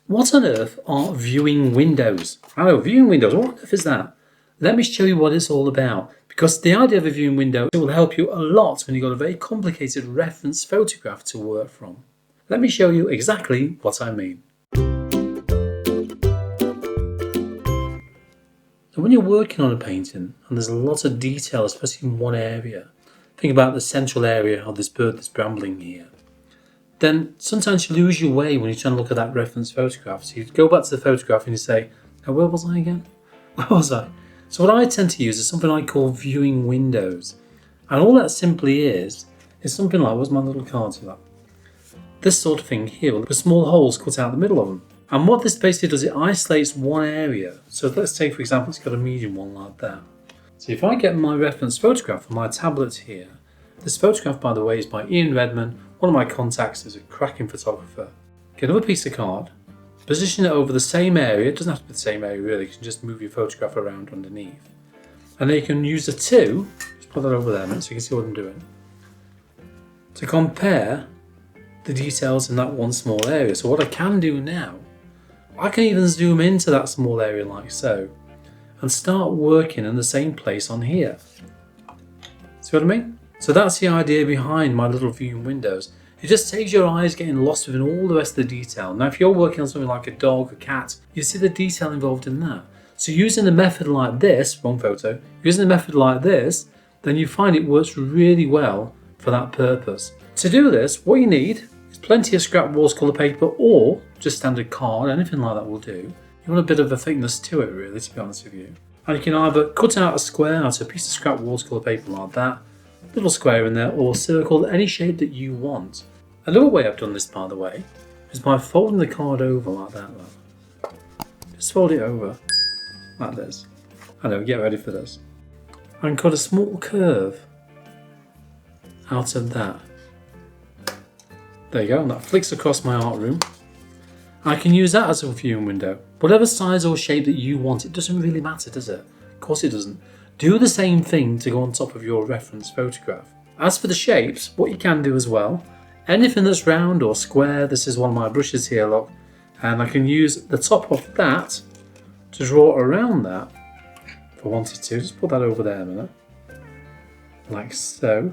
What on earth are viewing windows? I know, viewing windows, what on earth is that? Let me show you what it's all about, because the idea of a viewing window will help you a lot when you've got a very complicated reference photograph to work from. Let me show you exactly what I mean. So when you're working on a painting and there's a lot of detail, especially in one area, think about the central area of this bird that's brambling here, then sometimes you lose your way when you're trying to look at that reference photograph. So you go back to the photograph and you say, now where was I again? Where was I? So what I tend to use is something I call viewing windows. And all that simply is something like, where's my little card to that? This sort of thing here, with small holes cut out the middle of them. And what this basically does, it isolates one area. So let's take, for example, it's got a medium one like that. So if I get my reference photograph on my tablet here, this photograph, by the way, is by Ian Redman, one of my contacts, is a cracking photographer. Get another piece of card, position it over the same area. It doesn't have to be the same area really, you can just move your photograph around underneath. And then you can use the two, just put that over there a minute so you can see what I'm doing, to compare the details in that one small area. So what I can do now, I can even zoom into that small area like so, and start working in the same place on here. See what I mean? So that's the idea behind my little viewing windows. It just saves your eyes getting lost within all the rest of the detail. Now if you're working on something like a dog, a cat, you see the detail involved in that. So using a method like this, wrong photo, using a method like this, then you find it works really well for that purpose. To do this, what you need is plenty of scrap watercolour paper or just standard card, anything like that will do. You want a bit of a thickness to it really, to be honest with you. And you can either cut out a square out of a piece of scrap watercolour paper like that, little square in there, or circle any shape that you want. Another way I've done this, by the way, is by folding the card over like that. Look. Just fold it over like this. I know, get ready for this. And cut a small curve out of that. There you go, and that flicks across my art room. I can use that as a viewing window. Whatever size or shape that you want, it doesn't really matter, does it? Of course it doesn't. Do the same thing to go on top of your reference photograph. As for the shapes, what you can do as well, anything that's round or square, this is one of my brushes here, look, and I can use the top of that to draw around that if I wanted to. Just put that over there a minute, like so.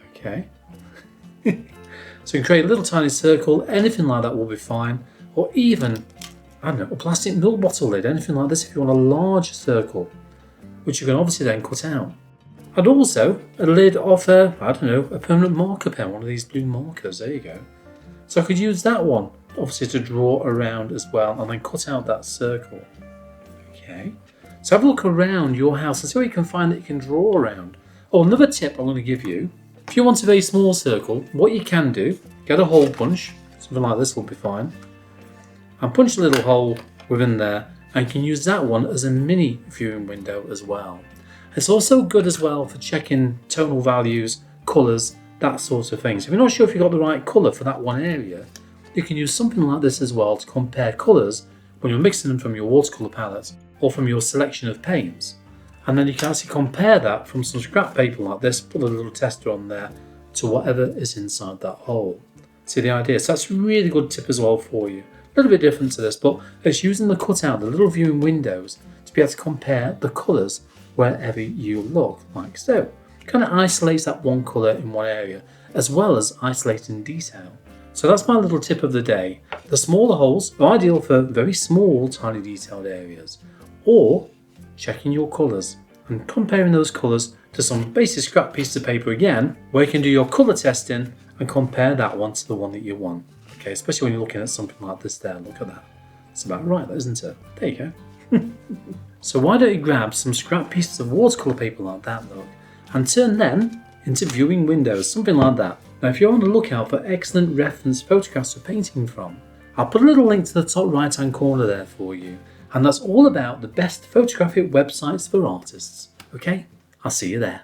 Okay. So you can create a little tiny circle, anything like that will be fine, or even, I don't know, a plastic milk bottle lid, anything like this if you want a large circle, which you can obviously then cut out. And also a lid off a permanent marker pen, one of these blue markers, there you go. So I could use that one, obviously, to draw around as well, and then cut out that circle. Okay, so have a look around your house and see what you can find that you can draw around. Oh, another tip I'm going to give you, if you want a very small circle, what you can do, get a hole punch, something like this will be fine, and punch a little hole within there, and you can use that one as a mini viewing window as well. It's also good as well for checking tonal values, colours, that sort of thing. So if you're not sure if you've got the right colour for that one area, you can use something like this as well to compare colours when you're mixing them from your watercolour palette or from your selection of paints. And then you can actually compare that from some scrap paper like this, put a little tester on there, to whatever is inside that hole. See the idea? So that's a really good tip as well for you. A little bit different to this, but it's using the cutout, the little viewing windows, to be able to compare the colours wherever you look, like so. It kind of isolates that one colour in one area, as well as isolating detail. So that's my little tip of the day. The smaller holes are ideal for very small, tiny detailed areas, or checking your colours and comparing those colours to some basic scrap piece of paper again, where you can do your colour testing and compare that one to the one that you want. Okay, especially when you're looking at something like this there, look at that. It's about right, isn't it? There you go. So why don't you grab some scrap pieces of watercolour paper like that, look, and turn them into viewing windows, something like that. Now if you're on the lookout for excellent reference photographs to painting from, I'll put a little link to the top right hand corner there for you, and that's all about the best photographic websites for artists. Okay, I'll see you there.